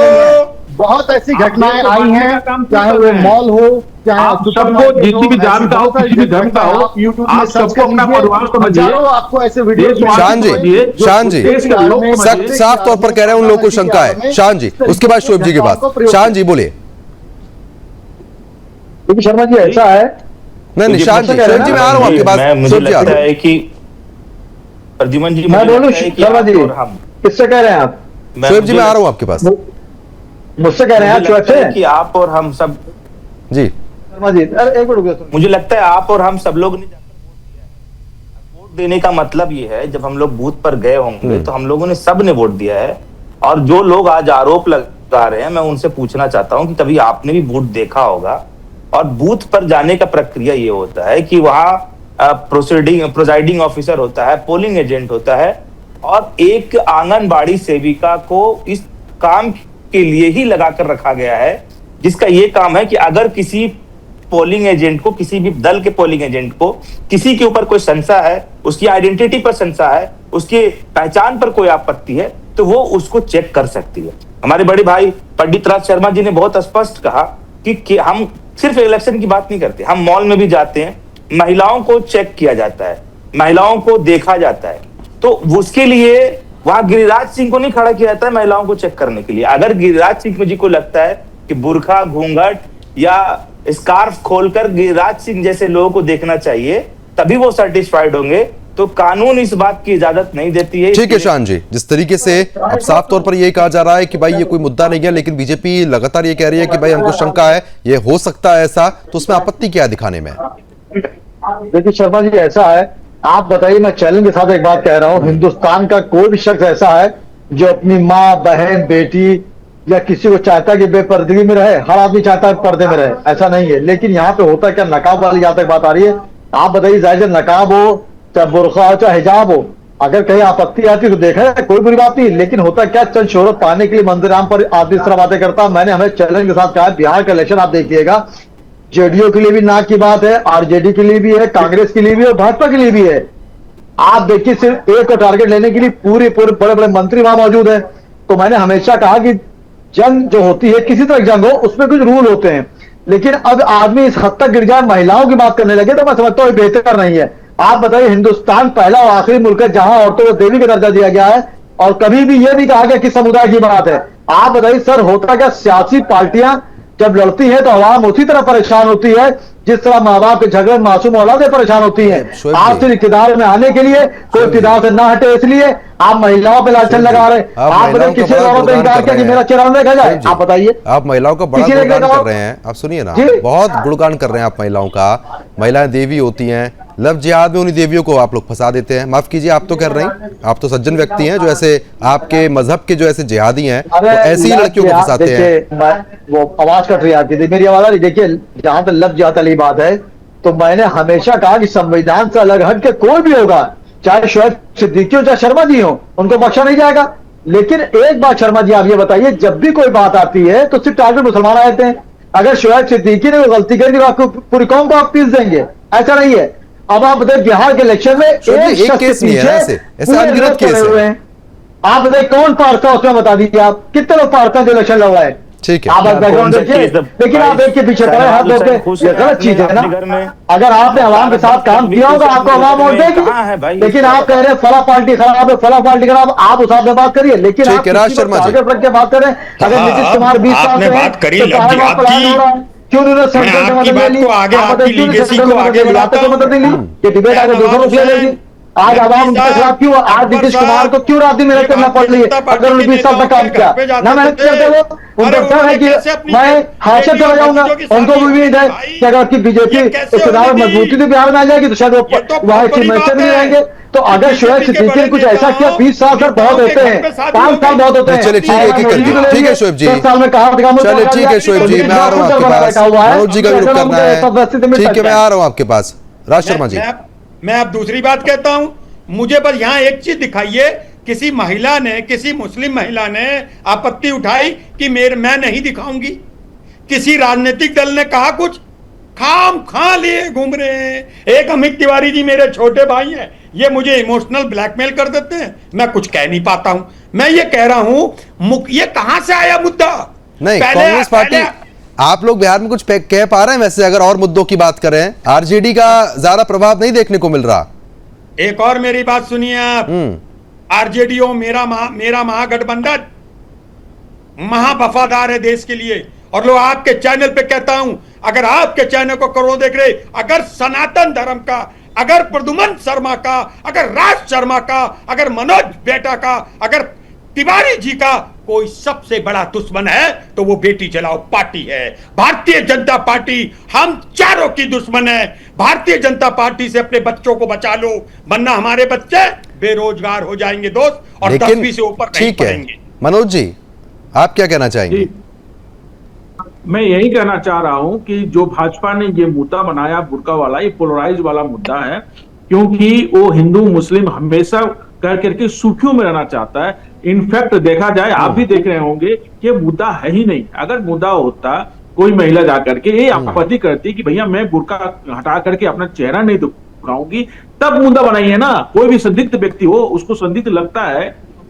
बहुत ऐसी घटनाएं आई हैं, चाहे वो मॉल हो, चाहे आप सबको किसी भी जात का हो, किसी भी धर्म का हो, आप सबको अपना परिवार समझिए। आपको ऐसे वीडियो शान जी साफ तौर पर कह रहे हैं उन लोगों को शंका है। शान जी, उसके बाद शोएब जी के बाद। शान जी बोलिए। शर्मा जी ऐसा है, नहीं शान जी, शोएब जी मैं आ रहा हूँ आपके पास। मुझे लगता है कि प्रद्युमन जी, मैं बोलूं शर्मा जी, किससे कह रहे हैं आप? शोएब जी मैं आ रहा हूँ आपके पास। मुझसे कह रहे हैं शोएब से कि आप और हम सब जी। शर्मा जी अरे एक मिनट, मुझे लगता है आप और हम सब लोग ने वोट देने का मतलब ये है, जब हम लोग बूथ पर गए होंगे तो हम लोगों ने सब ने वोट दिया है। और जो लोग आज आरोप लगा रहे हैं, मैं उनसे पूछना चाहता हूं कि कभी आपने भी वोट देखा होगा? और बूथ पर जाने का प्रक्रिया ये होता है कि वहां प्रोसाइडिंग ऑफिसर होता है, पोलिंग एजेंट होता है, और एक आंगनबाड़ी सेविका को इस काम के लिए ही लगाकर रखा गया है, जिसका ये काम है कि अगर किसी पोलिंग एजेंट को, किसी भी दल के पोलिंग एजेंट को किसी के ऊपर कोई संशय है, उसकी आइडेंटिटी पर संशय है, उसके पहचान पर कोई आपत्ति है, तो वो उसको चेक कर सकती है। हमारे बड़े भाई पंडित राज शर्मा जी ने बहुत स्पष्ट कहा कि हम सिर्फ इलेक्शन की बात नहीं करते, हम मॉल में भी जाते हैं, महिलाओं को चेक किया जाता है, महिलाओं को देखा जाता है। तो उसके लिए वहां गिरिराज सिंह को नहीं खड़ा किया जाता है महिलाओं को चेक करने के लिए। अगर गिरिराज सिंह जी को लगता है कि बुर्खा, घूंघट या स्कार्फ खोलकर गिरिराज सिंह जैसे लोगों को देखना चाहिए, तभी वो सेटिस्फाइड होंगे। तो कानून इस बात की इजाजत नहीं देती है। ठीक है शान जी, जिस तरीके से अब साफ तौर पर यही कहा जा रहा है कि भाई ये कोई मुद्दा नहीं है, लेकिन बीजेपी लगातार ये कह रही है कि भाई हमको शंका है, ये हो सकता है ऐसा, तो उसमें आपत्ति क्या है दिखाने में? देखिए शर्मा जी ऐसा है, आप बताइए, मैं चैलेंज के साथ एक बात कह रहा हूँ, हिंदुस्तान का कोई भी शख्स ऐसा है जो अपनी माँ, बहन, बेटी या किसी को चाहता है कि बेपर्दगी में रहे? हर आदमी चाहता है पर्दे में रहे, ऐसा नहीं है। लेकिन यहाँ पे होता क्या, नकाब वाली जहां तक बात आ रही है, आप बताइए, चाहे नकाब हो, चाहे बुर्खा हो, चाहे हिजाब हो, अगर कहीं आपत्ति आती तो देखा है, कोई बुरी बात नहीं। लेकिन होता क्या, चंद शोहरत पाने के लिए मंदिराम पर आदमी इस तरह बातें करता। मैंने हमें चैलेंज के साथ कहा, बिहार का इलेक्शन आप देखिएगा, जेडीयू के लिए भी नाक की बात है, आरजेडी के लिए भी है, कांग्रेस के लिए भी है, और भाजपा के लिए भी है। आप देखिए, सिर्फ एक को टारगेट लेने के लिए पूरे बड़े बड़े मंत्री वहां मौजूद है। तो मैंने हमेशा कहा कि जंग जो होती है, किसी तरह जंग हो, उसमें कुछ रूल होते हैं। लेकिन अब आदमी इस हद तक गिर जाए, महिलाओं की बात करने लगे, तो मैं समझता हूँ बेहतर नहीं है। आप बताइए, हिंदुस्तान पहला और आखिरी मुल्क है जहां औरतों को देवी का दर्जा दिया गया है, और कभी भी यह भी कहा गया कि समुदाय की बात है। आप बताइए सर, होता क्या, सियासी पार्टियां जब लड़ती है तो आवाम उसी तरह परेशान होती है जिस तरह माँ बाप के झगड़े मासूम औलादें परेशान होती हैं। आप सिर्फ इक़्तिदार में आने के लिए, कोई इक़्तिदार से ना हटे इसलिए आप महिलाओं पे लांछन लगा रहे हैं। आप बताइए, किसी औरत ने इनकार किया कि मेरा चेहरा देखा जाए? आप बताइए, आप महिलाओं का बड़ा गुणगान कर रहे हैं। आप सुनिए ना, बहुत गुणगान कर रहे हैं आप महिलाओं का। महिलाएं देवी होती हैं, लव जिहाद में उन्हीं देवियों को आप लोग फंसा देते हैं। माफ कीजिए, आप तो कर रहे हैं, आप तो सज्जन व्यक्ति हैं, जो ऐसे आपके मजहब के जो ऐसे जिहादी हैं, तो ऐसी लड़कियों को फंसाते हैं। वो आवाज कट रही है आपकी, मेरी आवाज आ रही? देखिए, जहां तक लव जिहाद वाली बात है, तो मैंने हमेशा कहा कि संविधान से अलग हट के कोई भी होगा, चाहे शोएब सिद्दीकी हो, चाहे शर्मा जी हो, उनको बख्शा नहीं जाएगा। लेकिन एक बात शर्मा जी, आप ये बताइए, जब भी कोई बात आती है तो सिर्फ टारगेट मुसलमान आ जाते हैं। अगर शोएब सिद्दीकी ने गलती कर दी, आपको पूरी कौम को आप पीस देंगे, ऐसा नहीं है। अब आप बताइए, बिहार के इलेक्शन में एक केस नहीं है, ऐसे अनगिनत केस हुए हैं। आप बताइए, कौन पार्था उसमें बता दीजिए, आप कितने लोग पार्था जो इलेक्शन लड़ रहा है? ठीक है। आप बैकग्राउंड देखिए, लेकिन आप एक के पीछे खड़े हाथ धो के, ये गलत चीज है ना। अगर आपने आवाम के साथ काम किया होगा आपको आवाम वोट देगी, लेकिन आप कह रहे हैं फला पार्टी खराब है, फला पार्टी खराब, आप उस आपने बात करिए, लेकिन आप राज शर्मा जी रख के बात करें। अगर नीतीश कुमार 20 साल आपने से बात करी तो आपकी क्यों उन्होंने सेंट्रल से मदद ले ली, मदद नहीं ली, ये डिबेट आगे दूसरों से ले ली। आज आवाम उनके खिलाफ क्यों, आज नीतीश कुमार को क्यों रात दिन मेहनत करना पड़ रही है? अगर उन्होंने 20 साल तक काम किया ना, मेहनत करते वो उनको डर है कि मैं हाथ से चला जाऊंगा। उनको भी उम्मीद है कि अगर आपकी बीजेपी इकतदार मजबूती से बिहार में आ जाएगी तो शायद वो वहां चीफ मिनिस्टर नहीं रहेंगे। तो अगर शोएब सिद्दीकी ने कुछ ऐसा किया, 20 साल सर बहुत होते हैं, 5 साल बहुत होते हैं। चलिए ठीक है, ठीक है शोएब जी, चलिए ठीक है शोएब जी, मैं आ रहा हूँ आपके पास, मनोज जी का भी रुख करना है, ठीक है मैं आ रहा हूँ आपके पास। राज शर्मा जी, मैं अब दूसरी बात कहता हूं, मुझे बस यहां एक चीज दिखाइए, किसी महिला ने, किसी मुस्लिम महिला ने आपत्ति उठाई कि मैं नहीं दिखाऊंगी? किसी राजनीतिक दल ने कहा कुछ? खाम खा लिए घूम रहे हैं। एक अमित तिवारी जी मेरे छोटे भाई हैं, ये मुझे इमोशनल ब्लैकमेल कर देते हैं, मैं कुछ कह नहीं पाता हूं। मैं ये कह रहा हूं, ये कहां से आया मुद्दा? नहीं कांग्रेस पार्टी, आप लोग बिहार में कुछ कह पा रहे हैं वैसे? अगर और मुद्दों की बात करें, आरजेडी का ज्यादा प्रभाव नहीं देखने को मिल रहा। एक और मेरी बात सुनिए आप, आरजेडीओ मेरा महागठबंधन महावफादार है देश के लिए। और लोग आपके चैनल पे कहता हूं, अगर आपके चैनल को करोड़ देख रहे, अगर सनातन धर्म का, अगर प्रद्युमन शर्मा का, अगर राज शर्मा का, अगर मनोज बेटा का, अगर तिवारी जी का कोई सबसे बड़ा दुश्मन है तो वो बेटी चलाओ पार्टी है, भारतीय जनता पार्टी। हम चारों की दुश्मन है। भारतीय जनता पार्टी से अपने बच्चों को बचा लो, वरना हमारे बच्चे बेरोजगार हो जाएंगे दोस्त, और 10वीं से ऊपर नहीं पढ़ेंगे। मनोज जी, आप क्या कहना चाहेंगे? मैं यही कहना चाह रहा हूं कि जो भाजपा ने ये मुद्दा बनाया बुर्का वाला, ये पोलराइज वाला मुद्दा है, क्योंकि वो हिंदू मुस्लिम हमेशा कर करके सुर्खियों में रहना चाहता है। इनफैक्ट देखा जाए, आप भी देख रहे होंगे कि मुद्दा है ही नहीं। अगर मुद्दा होता, कोई महिला जाकर के ये आपत्ति करती कि भैया मैं बुर्का हटा करके अपना चेहरा नहीं दिखाऊंगी, तब मुद्दा बनाइए ना। कोई भी संदिग्ध व्यक्ति हो, उसको संदिग्ध लगता है,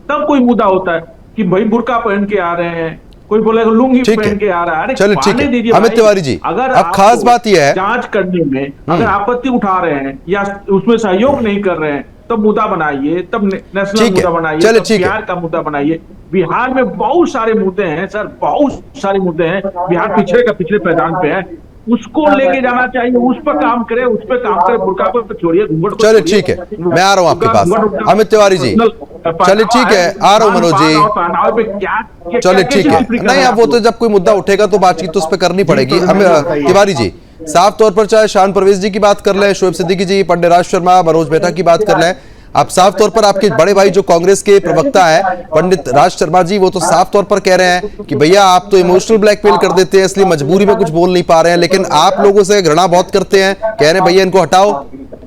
तब कोई मुद्दा होता है कि भाई बुर्का पहन के आ रहे हैं, कोई बोलेगा लुंगी पहन के आ रहा है। चलो ठीक है अमित तिवारी जी, अगर अब खास बात यह है, जांच करने में अगर आपत्ति उठा रहे हैं या उसमें सहयोग नहीं कर रहे हैं, तब मुद्दा बनाइए, तब नेशनल मुद्दा बनाइए, तब बिहार का मुद्दा बनाइए। बिहार में बहुत सारे मुद्दे हैं सर, बहुत सारे मुद्दे हैं। बिहार पिछड़े का पिछड़े पैदान पे है, उसको लेके जाना चाहिए, उस पर काम करे, उस पर काम करे, बुर्का को छोड़िए, घूंघट को। चलिए ठीक है, मैं आ रहा हूं आपके पास अमित तिवारी जी। चलिए ठीक है, आ रहा हूं मनोज जी। चलिए ठीक है, नहीं अब वो तो जब कोई मुद्दा उठेगा तो बातचीत तो उस पर करनी पड़ेगी। तिवारी जी, साफ तौर पर चाहे शान परवेज जी की बात कर लें, शोएब सिद्दीकी जी, पंडित राज शर्मा, मनोज बेटा की बात कर लें, आप साफ तौर पर आपके बड़े भाई जो कांग्रेस के प्रवक्ता है पंडित राज शर्मा जी, वो तो साफ तौर पर कह रहे हैं कि भैया आप तो इमोशनल ब्लैकमेल कर देते हैं, इसलिए मजबूरी में कुछ बोल नहीं पा रहे हैं, लेकिन आप लोगों से घृणा बहुत करते हैं, कह रहे हैं भैया इनको हटाओ,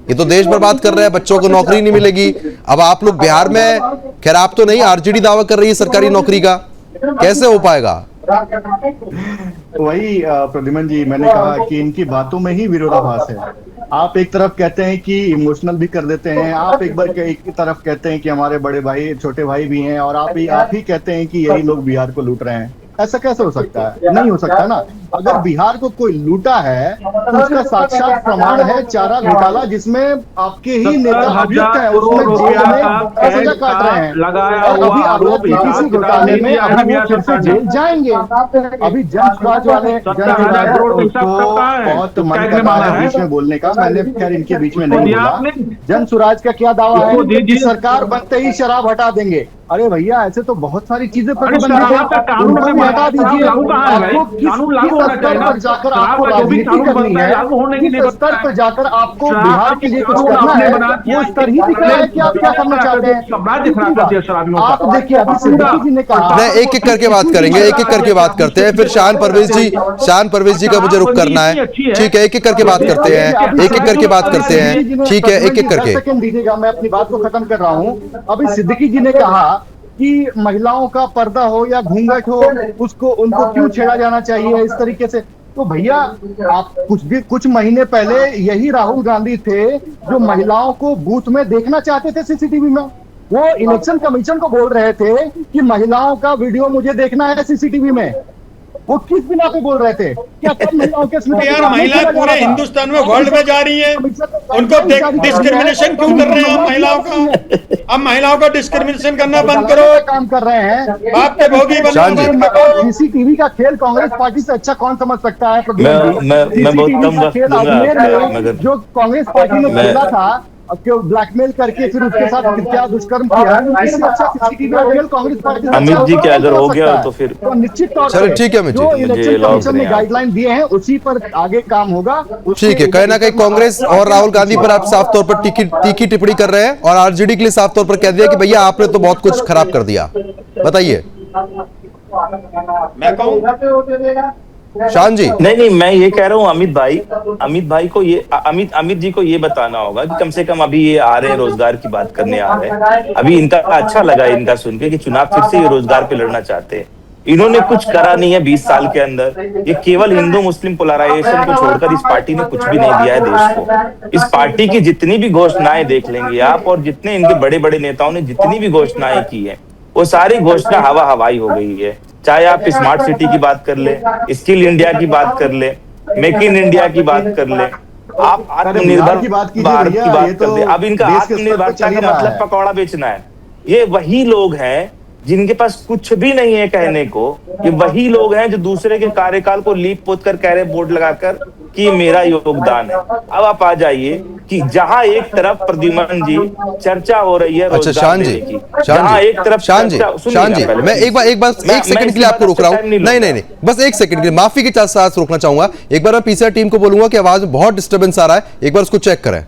ये तो देश बर्बाद कर रहे हैं, बच्चों को नौकरी नहीं मिलेगी। अब आप लोग बिहार में, खैर आप तो नहीं, आरजेडी दावा कर रही है सरकारी नौकरी का, कैसे हो पाएगा? वही प्रद्युमन जी, मैंने कहा कि इनकी बातों में ही विरोधाभास है। आप एक तरफ कहते हैं कि इमोशनल भी कर देते हैं, आप एक तरफ कहते हैं कि हमारे बड़े भाई छोटे भाई भी हैं, और आप ही कहते हैं कि यही लोग बिहार को लूट रहे हैं। ऐसा कैसे हो सकता है? नहीं हो सकता ना। अगर बिहार को कोई लूटा है तो उसका साक्षात प्रमाण है चारा घोटाला, जिसमें आपके ही नेता अभियुक्त हैं, उसमें जेल में सजा काट रहे हैं। अभी आरोप किसी घोटाले में अभी वो फिर से जेल जाएंगे। अभी जन स्वराज वाले बहुत मन कर रहा है बीच में बोलने का, मैंने खैर इनके बीच में नहीं बोला। जन स्वराज का क्या दावा है कि सरकार बनते ही शराब हटा देंगे। अरे भैया, ऐसे तो बहुत सारी चीजें प्रतिबंधित है, उनको भी हटा दीजिए। आपको किस स्तर पर जाकर आपको राजनीति करनी है, किस स्तर पर जाकर आपको बिहार के लिए कुछ करना है, वो स्तर ही दिख रहा है कि आप क्या करना चाहते हैं। आप देखिए, अभी सिद्दीकी जी ने कहा, मैं एक एक करके बात करेंगे, एक एक करके बात करते हैं, फिर शान परवेज जी का मुझे रुख करना है, ठीक है, एक एक करके बात करते हैं, एक एक करके बात करते हैं, ठीक है, एक एक करके। सेकंड दीजिएगा, मैं अपनी बात को खत्म कर रहा हूँ। अभी सिद्दीकी जी ने कहा कि महिलाओं का पर्दा हो या घूंघट हो, उनको क्यों छेड़ा जाना चाहिए इस तरीके से। तो भैया, आप कुछ महीने पहले यही राहुल गांधी थे जो महिलाओं को बूथ में देखना चाहते थे सीसीटीवी में। वो इलेक्शन कमीशन को बोल रहे थे कि महिलाओं का वीडियो मुझे देखना है सीसीटीवी में। वो किस बिना पे बोल रहे थे? क्या सब महिलाओं के स्मिता यार को महिलाएं नहीं पूरे किया हिंदुस्तान में जाता? वर्ल्ड में जा रही हैं, उनको डिस्क्रिमिनेशन क्यों कर रहे हैं आप महिलाओं का? अब महिलाओं का डिस्क्रिमिनेशन करना बंद करो। काम कर रहे हैं। बाप के भोगी बनना शान जी। बंद करो। सीसीटीवी का खेल कांग्रेस पार्टी से अच्छा कौन समझ सकता है? मैं बहुत कम वक्त दूंगा अजमेर मगर में जो कांग्रेस पार्टी ने खेला था, अब क्यों ब्लैकमेल करके फिर उसके साथ क्या दुष्कर्म किया, इससे अच्छा सीसीटीवी का खेल कांग्रेस पार्टी से अमित अच्छा जी के अगर हो हो गया सकता है। तो फिर तो निश्चित तौर चलो पे ठीक है अमित जी, जो मुझे इलेक्शन allow कमीशन ने करें आप। गाइडलाइन दिए हैं उसी पर आगे काम होगा। ठीक है, कहीं ना कहीं कांग्रेस और राहुल गांधी पर आप साफ तौर पर तीखी टिप्पणी कर रहे हैं और आरजेडी के लिए साफ तौर पर कह दिया कि भैया आपने तो बहुत कुछ खराब कर दिया। बताइए मैं कहूँ शान जी। नहीं मैं ये कह रहा हूँ अमित भाई को ये अमित जी को ये बताना होगा कि कम से कम अभी ये आ रहे हैं, रोजगार की बात करने आ रहे हैं। अभी इनका अच्छा लगा इनका सुन के कि चुनाव फिर से ये रोजगार पे लड़ना चाहते हैं। इन्होंने कुछ करा नहीं है 20 साल के अंदर। ये केवल हिंदू मुस्लिम पोलराइजेशन को छोड़कर इस पार्टी ने कुछ भी नहीं दिया है देश को। इस पार्टी की जितनी भी घोषणाएं देख लेंगे आप, और जितने इनके बड़े बड़े नेताओं ने जितनी भी घोषणाएं की है, वो सारी घोषणा हवा हवाई हो गई है। चाहे आप स्मार्ट सिटी की बात कर ले, स्किल इंडिया की बात कर ले, मेक इन इंडिया की बात कर ले, आप आत्मनिर्भर भारत की बात कर ले। अब इनका आत्मनिर्भरता का मतलब पकौड़ा बेचना है। ये वही लोग हैं जिनके पास कुछ भी नहीं है कहने को। ये वही लोग हैं जो दूसरे के कार्यकाल को लीप पोत कर कह रहे, बोर्ड लगाकर कि मेरा योगदान है। अब आप आ जाइए कि जहां एक तरफ प्रद्युमन जी चर्चा हो रही है अच्छा शान जी, शान जी मैं एक सेकंड के लिए आपको रोक रहा हूं। नहीं बस एक सेकंड के लिए माफी के साथ रोकना चाहूंगा। एक बार मैं पीसीआर टीम को बोलूंगा कि आवाज में बहुत डिस्टर्बेंस आ रहा है, एक बार उसको चेक करें।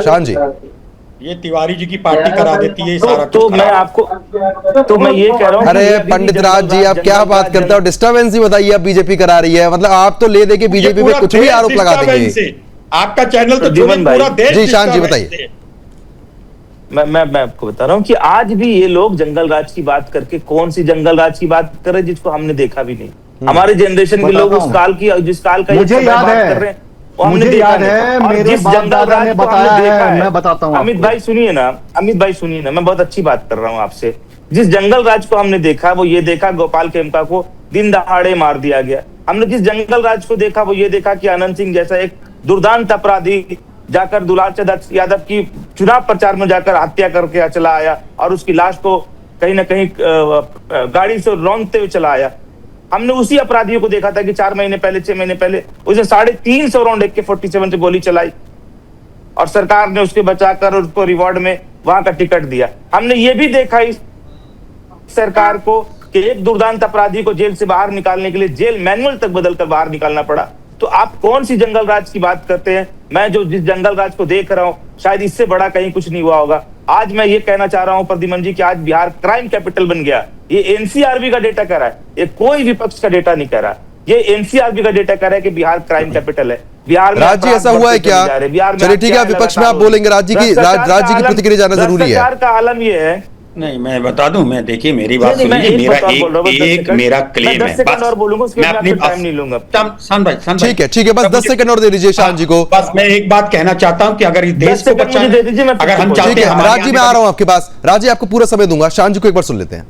शान जी, ये तिवारी जी की पार्टी करा देती है सारा तो मैं आपको तो मैं ये कह रहा हूँ। अरे पंडित राज जी आप क्या बात करते हो? डिस्टर्बेंस ही बताइए। अब बीजेपी करा रही है, मतलब आप तो ले दे के बीजेपी पे कुछ भी आरोप लगा देंगे। आपका चैनल तो पूरा देश। जी शान जी बताइए। मैं आपको बता रहा हूँ कि आज भी ये लोग जंगल राज की बात करके, कौन सी जंगल राज की बात कर रहे हैं जिसको हमने देखा भी नहीं। हमारे जनरेशन के लोग उस काल की, जिस काल का मुझे याद है, कर रहे हैं, मुझे याद है, मेरे बाप दादा ने बताया है। मैं बताता हूँ अमित भाई सुनिए ना, मैं बहुत अच्छी बात कर रहा हूँ आपसे। जिस जंगल राज को हमने देखा वो ये देखा गोपाल खेमका को दिन दहाड़े मार दिया गया। हमने जिस जंगल राज को देखा वो ये देखा कि आनंद सिंह जैसा एक दुर्दांत अपराधी जाकर दुलार चंद यादव की चुनाव प्रचार में जाकर हत्या करके चला आया और उसकी लाश को कहीं ना कहीं गाड़ी से रौंदते हुए चला आया। हमने उसी अपराधियों को देखा था कि 6 महीने पहले उसने 350 राउंड AK-47 से गोली चलाई और सरकार ने उसके बचाकर और उसको रिवॉर्ड में वहां का टिकट दिया। हमने ये भी देखा इस सरकार को कि एक दुर्दांत अपराधी को जेल से बाहर निकालने के लिए जेल मैनुअल तक बदलकर बाहर निकालना पड़ा। तो आप कौन सी जंगल राज की बात करते हैं? मैं जिस जंगल राज को देख रहा हूं शायद इससे बड़ा कहीं कुछ नहीं हुआ होगा। आज मैं ये कहना चाह रहा हूं प्रद्युमन जी कि आज बिहार क्राइम कैपिटल बन गया। ये एनसीआरबी का डेटा कह रहा है, ये कोई विपक्ष का डेटा नहीं कह रहा। ये एनसीआरबी का डेटा कह रहा है कि बिहार क्राइम कैपिटल है। बिहार में राज जी ऐसा हुआ है क्या? चलिए ठीक है, विपक्ष में आप बोलेंगे। राज जी की प्रतिक्रिया जानना जरूरी है। सरकार का आलम ये है। नहीं मैं बता दूं, मैं देखिए मेरी बात सुनिए, मेरा क्लेम है, बस मैं अपनी टाइम नहीं लूंगा। शान भाई ठीक है बस 10 सेकंड और दे दीजिए शान जी को। बस मैं एक बात कहना चाहता हूं कि अगर इस देश को बचाना, अगर हम चाहते हैं। राज जी मैं आ रहा हूं आपके पास। राज जी आपको पूरा समय दूंगा, शान जी को एक बार सुन लेते हैं।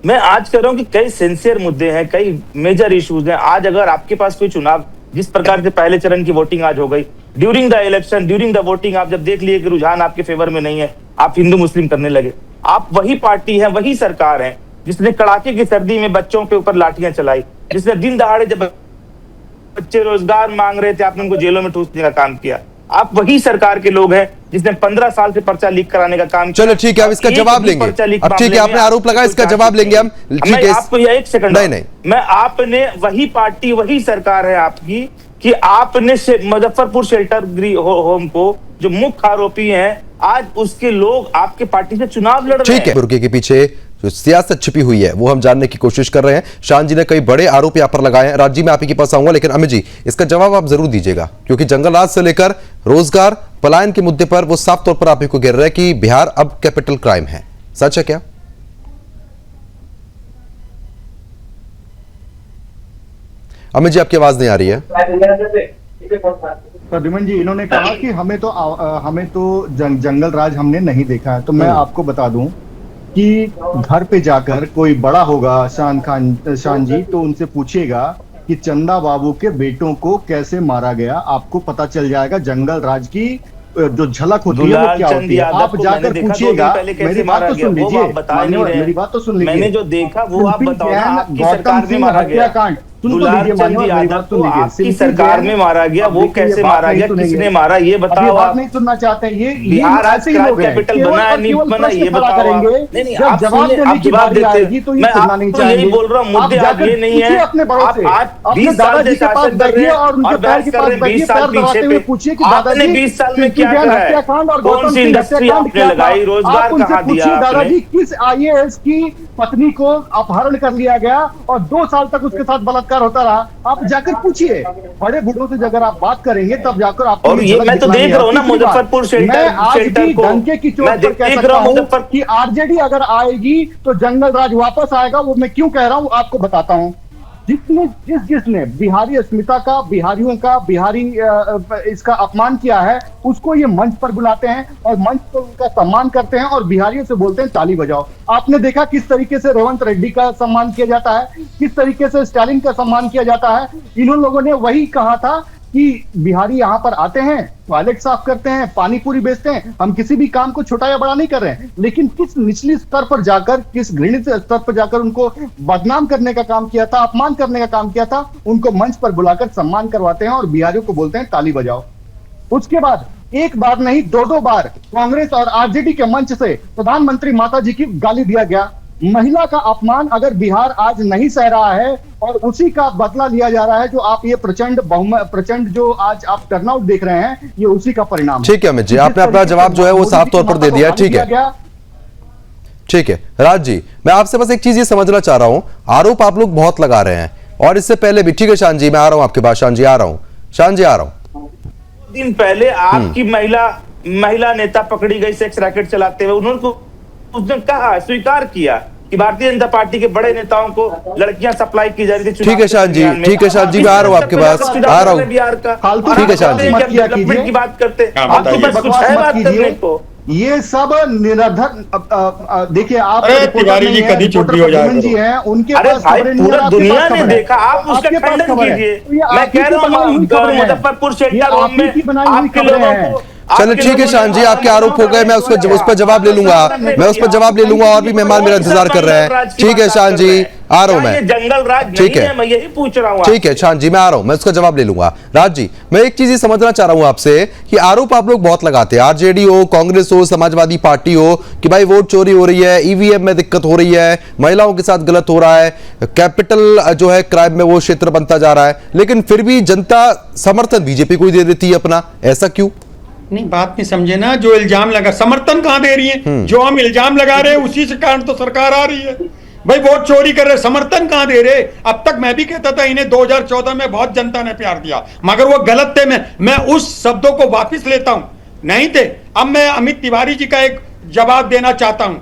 मैं आज कह रहा हूं कि कई सिंसियर मुद्दे हैं, कई मेजर इश्यूज हैं। आज अगर आपके पास कोई चुनाव, जिस प्रकार से पहले चरण की वोटिंग आज हो गई, during the election, during the voting आप जब देख लिए कि रुझान आपके फेवर में नहीं है, आप हिंदू मुस्लिम करने लगे। आप वही पार्टी है, वही सरकार है जिसने कड़ाके की सर्दी में बच्चों के ऊपर लाठियां चलाई, जिसने दिन दहाड़े जब बच्चे रोजगार मांग रहे थे आपने उनको जेलों में ठूसने का काम किया। आप वही सरकार के लोग हैं जिसने 15 साल से पर्चा लीक कराने का काम किया। चलो ठीक है, अब इसका जवाब लेंगे। अब ठीक है, आपने आरोप लगाया, इसका जवाब लेंगे हम। ठीक है, आपको यह एक सेकंड नहीं मैं आपने वही पार्टी वही सरकार है आपकी कि आपने मुजफ्फरपुर शेल्टर होम को जो मुख्य आरोपी हैं, आज उसके लोग आपके पार्टी से चुनाव लड़ रहे हैं। ठीक है, बुर्के के पीछे जो सियासत छिपी हुई है वो हम जानने की कोशिश कर रहे हैं। शान जी ने कई बड़े आरोप यहां पर लगाए हैं। राज जी मैं आप ही के पास आऊंगा, लेकिन अमित जी इसका जवाब आप जरूर दीजिएगा, क्योंकि जंगल राज से लेकर रोजगार पलायन के मुद्दे पर वो साफ तौर पर आप ही को घेर रहे हैं कि बिहार अब कैपिटल क्राइम है। सच है क्या? अमित जी आपकी आवाज नहीं आ रही है। प्रद्युमन जी, इन्होंने कहा कि हमें तो जंगल राज हमने नहीं देखा है। तो मैं आपको बता दूं कि घर पे जाकर कोई बड़ा होगा शान जी, तो उनसे पूछिएगा कि चंदा बाबू के बेटों को कैसे मारा गया, आपको पता चल जाएगा जंगल राज की जो झलक होती है वो क्या होती है। आप जाकर पूछिएगा। मेरी बात तो सुन लीजिए, मेरी बात तो सुन लीजिए। मैंने जो देखा वो आप बताओ ना, आपकी सरकार में मारा गया। दुलार चंद यादव को आपकी सरकार में मारा गया, वो कैसे मारा गया, किसने मारा, ये बताओ। आप नहीं सुनना चाहते हैं? ये बिहार आज कैपिटल बना है नहीं बना, ये बताओ। नहीं, आप जवाब देते, मैं आपको यही बोल रहा हूँ, मुद्दे आप ये नहीं है। आप 20 साल से शासन कर रहे हैं और बहस कर रहे हैं 20 साल पीछे पे। आपने 20 साल में क्या करा है? कौन सी इंडस्ट्री आपने लगाई, रोजगार कहाँ दिया? दादाजी, किस IAS की पत्नी को अपहरण कर लिया गया और 2 साल तक उसके साथ बलात्कार होता रहा? आप जाकर पूछिए। बड़े बूढ़ों से अगर आप बात करेंगे तब जाकर आप। और ये मैं तो देख रहा हूँ ना मुजफ्फरपुर शेल्टर को, डंके की चोट पर कह सकता हूँ कि RJD अगर आएगी तो जंगल राज वापस आएगा। वो मैं क्यों कह रहा हूँ आपको बताता हूँ। जिसने बिहारी अस्मिता का, बिहारियों का, बिहारी इसका अपमान किया है, उसको ये मंच पर बुलाते हैं और मंच पर उनका सम्मान करते हैं और बिहारियों से बोलते हैं ताली बजाओ। आपने देखा किस तरीके से रेवंत रेड्डी का सम्मान किया जाता है, किस तरीके से स्टालिन का सम्मान किया जाता है। इन्होंने लोगों ने वही कहा था कि बिहारी यहाँ पर आते हैं, टॉयलेट साफ करते हैं, पानी पूरी बेचते हैं। हम किसी भी काम को छोटा या बड़ा नहीं कर रहे हैं, लेकिन किस निचली स्तर पर जाकर, किस घृणित स्तर पर जाकर उनको बदनाम करने का काम किया था, अपमान करने का काम किया था। उनको मंच पर बुलाकर सम्मान करवाते हैं और बिहारियों को बोलते हैं ताली बजाओ। उसके बाद एक बार नहीं 2 बार कांग्रेस और RJD के मंच से प्रधानमंत्री माता जी की गाली दिया गया। महिला का अपमान अगर बिहार आज नहीं सह रहा है और उसी का बदला लिया जा रहा है, जो आप ये प्रचंड जो आज आप टर्नआउट देख रहे हैं, ये उसी का परिणाम। ठीक है अमित जी, आपने अपना जवाब जो है वो साफ तौर पर दे दिया। ठीक है, ठीक है। राज जी, मैं आपसे बस एक चीज ये समझना चाह रहा हूं, आरोप आप लोग बहुत लगा रहे हैं और इससे पहले भी। ठीक है शान जी, मैं आ रहा हूं आपके पास। शान जी आ रहा हूं, शान जी आ रहा हूं। दिन पहले आपकी महिला नेता पकड़ी गई सेक्स रैकेट चलाते हुए। उन्होंने उसने कहा, स्वीकार किया कि भारतीय जनता पार्टी के बड़े नेताओं को लड़कियां सप्लाई की जा रही थी। ठीक है शान जी, ठीक है शान जी, मैं आ रहा हूँ आपके पास, आ रहा हूँ। बिहार का ठीक है शान जी, डेवलपमेंट की बात करते, आपके पास कुछ है बात करने को? ये सब निराधार। देखिए आप तिवारी जी कभी चुप्पी हो जाए जी हैं, उनके पास पूरा दुनिया ने देखा, आप उसका खंडन कीजिए। मैं कह रहा हूँ मुजफ्फरपुर शेल्टर में आपके लोगों को। चलो ठीक है शान जी, आपके आरोप हो गए, मैं उस पर जवाब ले लूंगा, मैं उस पर जवाब ले लूंगा। और भी मेहमान मेरा इंतजार कर रहे हैं। ठीक है शान जी, आ रहा हूं मैं। जंगल राज ठीक है, मैं यही पूछ रहा हूं। ठीक है शान जी, मैं आ रहा हूं, मैं उसका जवाब ले लूंगा। राज जी, मैं एक चीज ये समझना चाह रहा हूं आपसे कि आरोप आप लोग बहुत लगाते हैं, RJD हो, कांग्रेस हो, समाजवादी पार्टी हो, कि भाई वोट चोरी हो रही है, EVM में दिक्कत हो रही है, महिलाओं के साथ गलत हो रहा है, कैपिटल जो है क्राइम में वो क्षेत्र बनता जा रहा है, लेकिन फिर भी जनता समर्थन बीजेपी को ही दे देती है अपना। ऐसा क्यों? नहीं, बात नहीं समझे ना। जो इल्जाम लगा, समर्थन कहां दे रही है? जो हम इल्जाम लगा रहे हैं उसी से कारण तो सरकार आ रही है। भाई वोट चोरी कर रहे, समर्थन कहां दे रहे? अब तक मैं भी कहता था इन्हें 2014 में बहुत जनता ने प्यार दिया, मगर वो गलत थे। मैं उस शब्दों को वापिस लेता हूं, नहीं थे। अब मैं अमित तिवारी जी का एक जवाब देना चाहता हूं।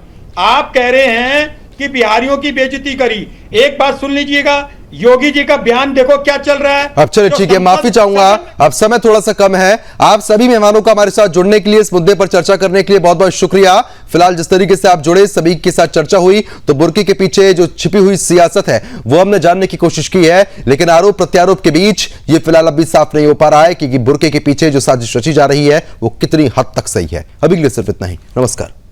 आप कह रहे हैं कि बिहारियों की बेइज्जती करी। एक बात सुन लीजिएगा, योगी जी का बयान देखो क्या चल रहा है। अब चलिए ठीक है, माफी चाहूंगा, अब समय थोड़ा सा कम है। आप सभी मेहमानों का हमारे साथ जुड़ने के लिए, इस मुद्दे पर चर्चा करने के लिए बहुत बहुत शुक्रिया। फिलहाल जिस तरीके से आप जुड़े, सभी के साथ चर्चा हुई, तो बुर्की के पीछे जो छिपी हुई सियासत है वो हमने जानने की कोशिश की है, लेकिन आरोप प्रत्यारोप के बीच ये फिलहाल अभी साफ नहीं हो पा रहा है कि बुर्के के पीछे जो साजिश रची जा रही है वो कितनी हद तक सही है। अभी के लिए सिर्फ इतना ही, नमस्कार।